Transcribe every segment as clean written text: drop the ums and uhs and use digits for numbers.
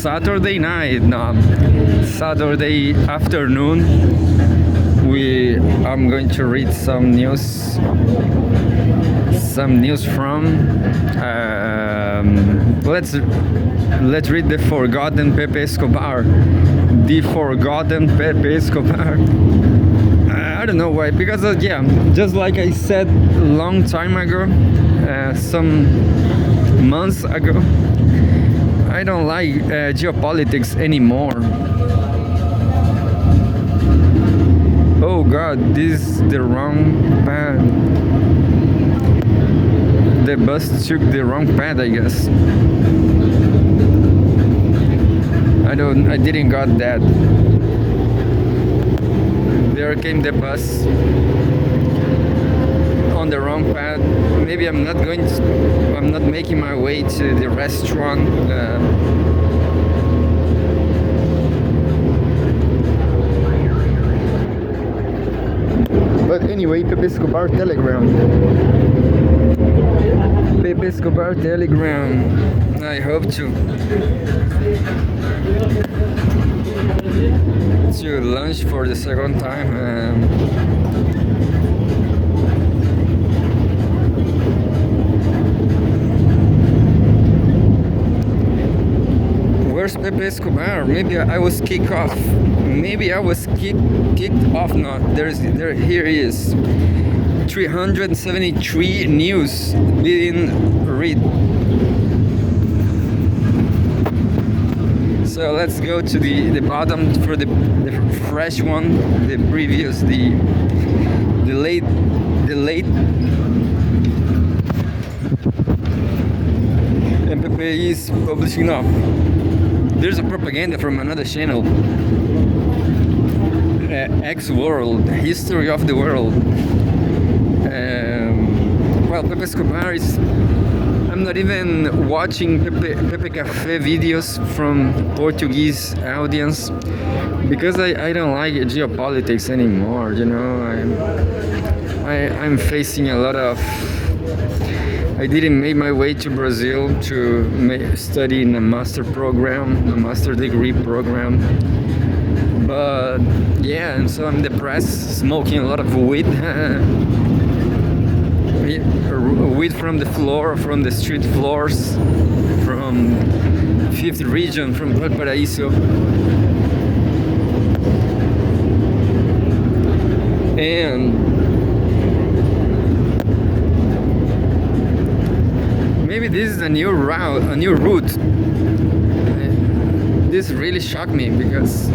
Saturday night, no, Saturday afternoon. I'm going to read some news from. Let's read the forgotten Pepe Escobar. The forgotten Pepe Escobar. I don't know why, because yeah, just like I said a long time ago, some months ago, I don't like geopolitics anymore. Oh God, this is the wrong path. The bus took the wrong path, I guess. I didn't got that. There came the bus on the wrong path. Maybe I'm not making my way to the restaurant. But anyway, Pepe Escobar Telegram. Pepe Escobar Telegram. I hope to lunch for the second time. Where's Pepe Escobar? Maybe I was kicked off. Maybe I was kicked off. No, here he is. 373 news being read. So let's go to the bottom for the fresh one, the previous, the late. And Pepe is publishing up. There's a propaganda from another channel. X World, History of the World. Well, Pepe Escobar is. I'm not even watching Pepe Cafe videos from Portuguese audience because I don't like geopolitics anymore. You know, I'm facing a lot of. I didn't make my way to Brazil to study in a master degree program. But yeah, and so I'm depressed, smoking a lot of weed. Weed from the street floors, from 5th region, from Valparaiso. And maybe this is a new route. This really shocked me because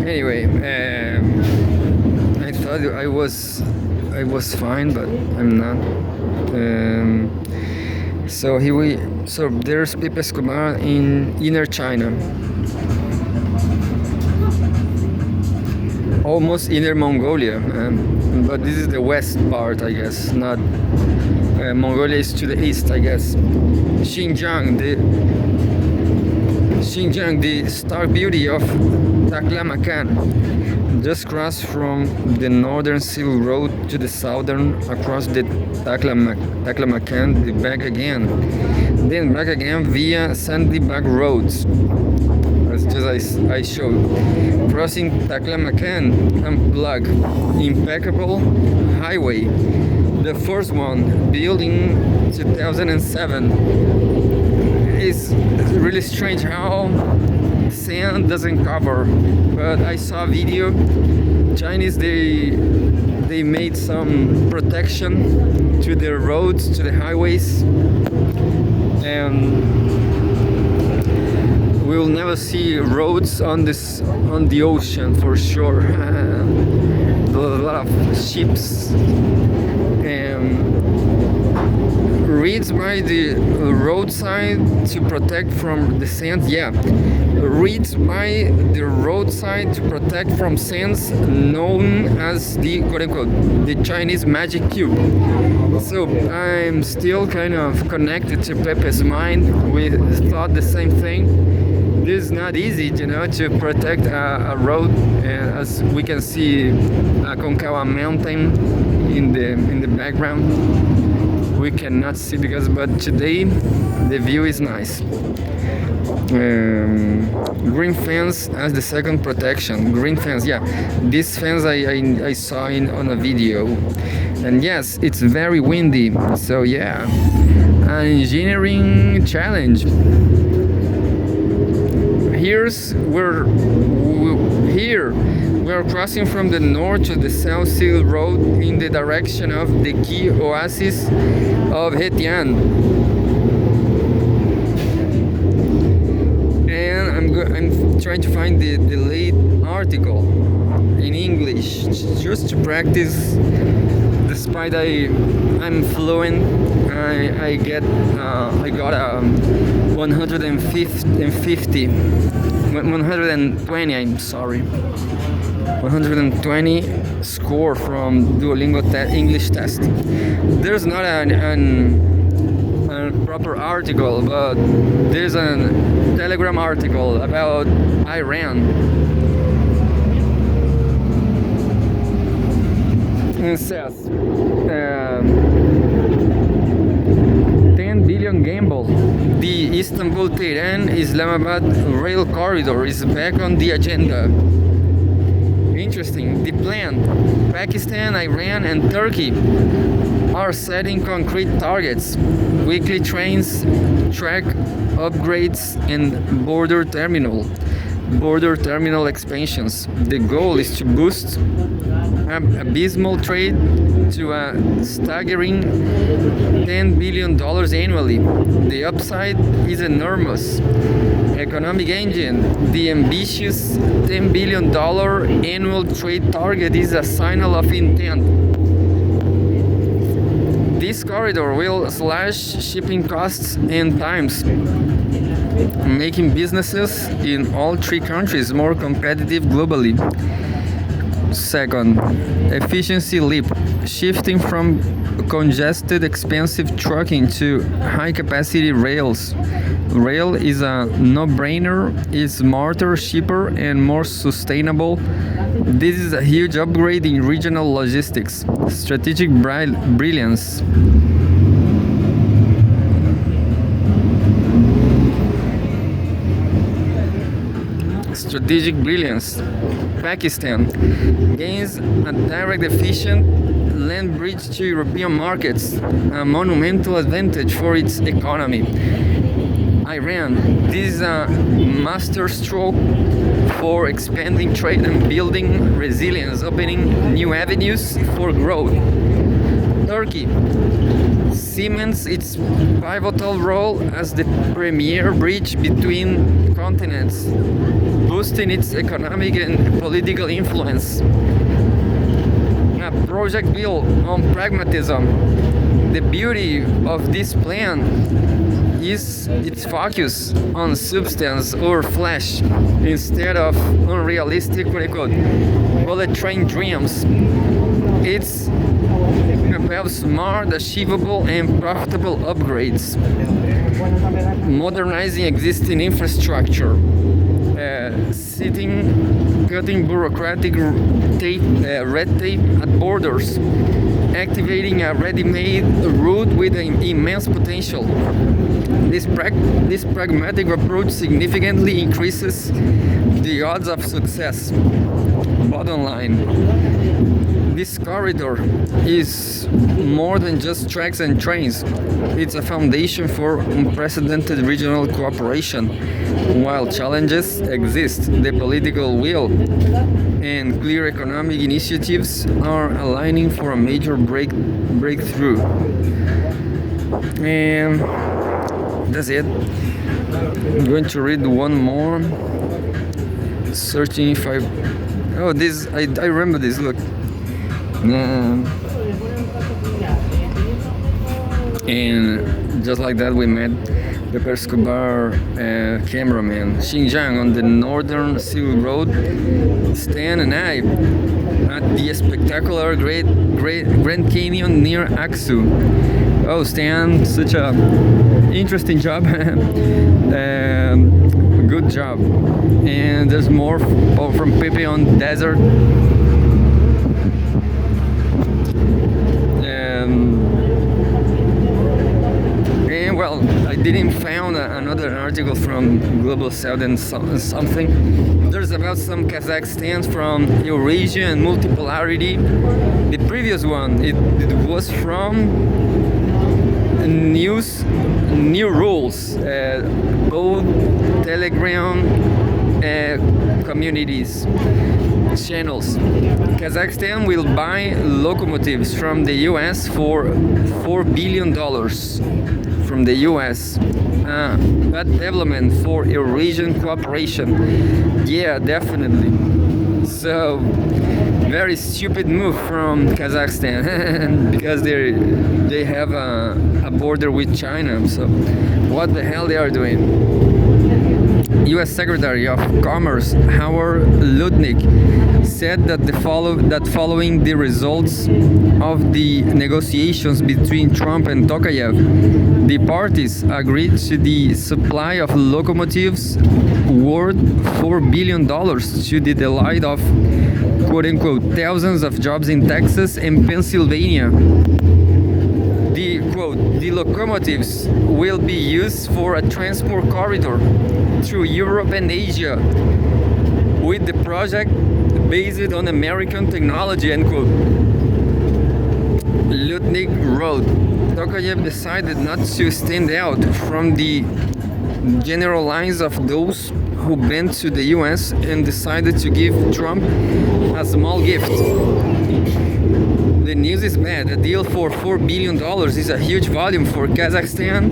anyway, I thought I was fine, but I'm not. So there's Pepe Escobar in inner China, almost inner Mongolia, but this is the west part, I guess. Not Mongolia is to the east, I guess. Xinjiang, the stark beauty of Taklamakan, just crossed from the northern Silk Road to the southern, across the Taklamakan, back again, then back again via sandy back roads. As just I showed, crossing Taklamakan, unplugged, impeccable highway. The first one, built in 2007. It's really strange how sand doesn't cover, but I saw a video. Chinese, they made some protection to the roads, to the highways, and we will never see roads on the ocean for sure. A lot of ships and reeds by the roadside to protect from the sand. Yeah, reeds by the roadside to protect from sands, known as the quote-unquote the Chinese magic cube. So I'm still kind of connected to Pepe's mind. We thought the same thing. This is not easy, to protect a road. As we can see, Aconcagua mountain in the background. we cannot see because, but today the view is nice. Green fence as the second protection. Green fence, yeah. This fence I saw on a video, and yes, it's very windy. So yeah, an engineering challenge. Here we're crossing from the north to the South Sea Road in the direction of the key oasis of Hetian. And I'm trying to find the late article in English just to practice. Despite I'm fluent, I got a 120. I'm sorry, 120 score from Duolingo English test. There's not a proper article, but there's a Telegram article about Iran. It says 10 billion gamble. The Istanbul-Tehran-Islamabad rail corridor is back on the agenda. Interesting. The plan: Pakistan, Iran, and Turkey are setting concrete targets. Weekly trains, track upgrades, and border terminal expansions. The goal is to boost abysmal trade to a staggering $10 billion annually. The upside is enormous. Economic engine: the ambitious $10 billion annual trade target is a signal of intent. This corridor will slash shipping costs and times, making businesses in all three countries more competitive globally. Second, efficiency leap: shifting from congested, expensive trucking to high-capacity rails. Rail is a no-brainer, it's smarter, cheaper, and more sustainable. This is a huge upgrade in regional logistics. Strategic brilliance. Strategic brilliance. Pakistan gains a direct, efficient land bridge to European markets, a monumental advantage for its economy. Iran: this is a masterstroke for expanding trade and building resilience, opening new avenues for growth. Turkey cements its pivotal role as the premier bridge between continents, boosting its economic and political influence. A project built on pragmatism. The beauty of this plan is its focus on substance or flash instead of unrealistic, bullet train dreams. It's about smart, achievable, and profitable upgrades, modernizing existing infrastructure, cutting bureaucratic red tape at borders, activating a ready-made route with immense potential. This pragmatic approach significantly increases the odds of success. Bottom line: this corridor is more than just tracks and trains. It's a foundation for unprecedented regional cooperation. While challenges exist, the political will and clear economic initiatives are aligning for a major breakthrough. And that's it. I'm going to read one more. Searching if I... Oh, this... I remember this, look. And just like that, we met Pepe Escobar cameraman. Xinjiang on the northern Silk Road. Stan and I at the spectacular Grand Canyon near Aksu. Oh, Stan, such a interesting job. Good job. And there's more from Pepe on desert. well, I didn't found another article from Global South and something. There's about some Kazakhstan from Eurasia and multipolarity. The previous one, it was from new rules, both Telegram communities channels. Kazakhstan will buy locomotives from the US for $4 billion from the US. That development for Eurasian cooperation. Yeah, definitely. So, very stupid move from Kazakhstan because they have a border with China. So, what the hell they are doing? U.S. Secretary of Commerce Howard Lutnick said that following the results of the negotiations between Trump and Tokayev, the parties agreed to the supply of locomotives worth $4 billion to the delight of quote-unquote thousands of jobs in Texas and Pennsylvania. The locomotives will be used for a transport corridor through Europe and Asia, with the project based on American technology, end quote. Lutnick wrote, Tokayev decided not to stand out from the general lines of those who went to the US and decided to give Trump a small gift. The news is bad. A deal for $4 billion is a huge volume for Kazakhstan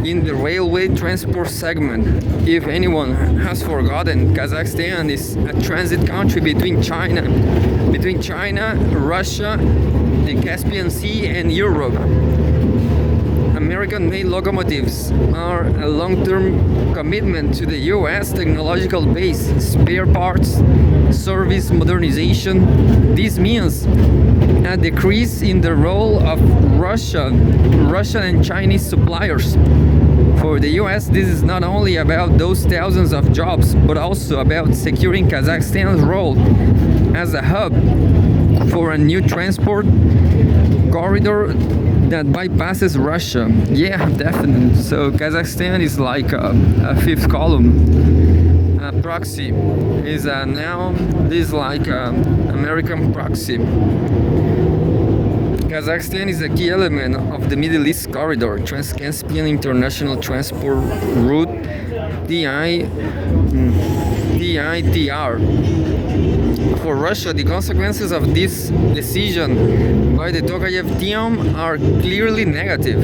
in the railway transport segment. If anyone has forgotten, Kazakhstan is a transit country between China, Russia, the Caspian Sea, and Europe. American-made locomotives are a long-term commitment to the U.S. technological base, spare parts, service modernization. This means a decrease in the role of Russian and Chinese suppliers. For the US, this is not only about those thousands of jobs, but also about securing Kazakhstan's role as a hub for a new transport corridor that bypasses Russia. Yeah, definitely. So Kazakhstan is like a fifth column. Proxy is now this like American proxy. Kazakhstan is a key element of the Middle East Corridor, Trans-Caspian International Transport Route, TITR. For Russia, the consequences of this decision by the Tokayev team are clearly negative,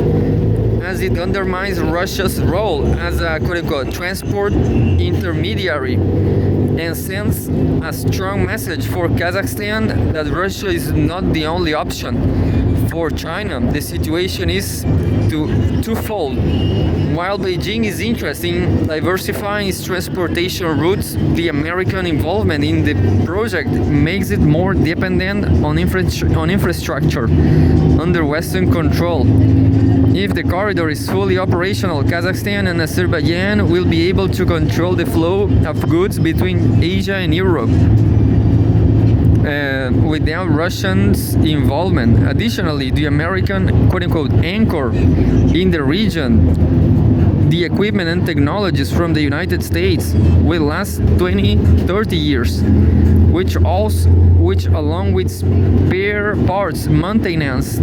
as it undermines Russia's role as a quote-unquote transport intermediary and sends a strong message for Kazakhstan that Russia is not the only option. For China, the situation is twofold. While Beijing is interested in diversifying its transportation routes, the American involvement in the project makes it more dependent on infrastructure under Western control. If the corridor is fully operational, Kazakhstan and Azerbaijan will be able to control the flow of goods between Asia and Europe without Russians' involvement. Additionally, the American quote-unquote anchor in the region, the equipment and technologies from the United States will last 20-30 years, which along with spare parts, maintenance,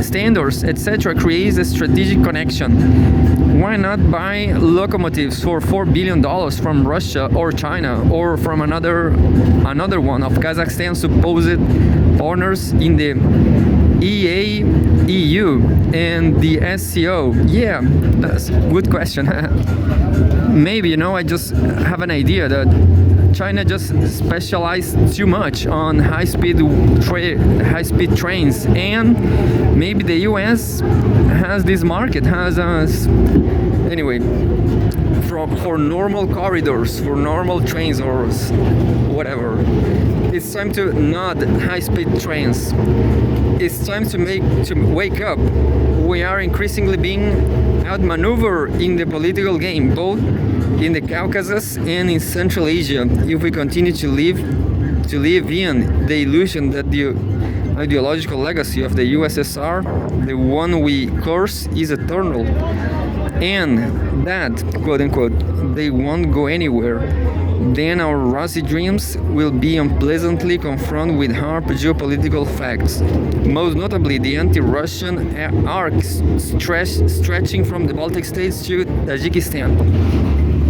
standards, etc., creates a strategic connection. Why not buy locomotives for $4 billion from Russia or China, or from another one of Kazakhstan's supposed partners in the EAEU and the SCO? Yeah, that's a good question. Maybe, I just have an idea that China just specialized too much on high-speed trains, and maybe the US has this market, anyway, for normal corridors, for normal trains or whatever. It's time to not high-speed trains. It's time to wake up. We are increasingly being outmaneuvered in the political game, both in the Caucasus and in Central Asia, if we continue to live in the illusion that the ideological legacy of the USSR, the one we curse, is eternal. and that, quote unquote, they won't go anywhere, then our rosy dreams will be unpleasantly confronted with hard geopolitical facts, most notably the anti-Russian arc stretching from the Baltic states to Tajikistan.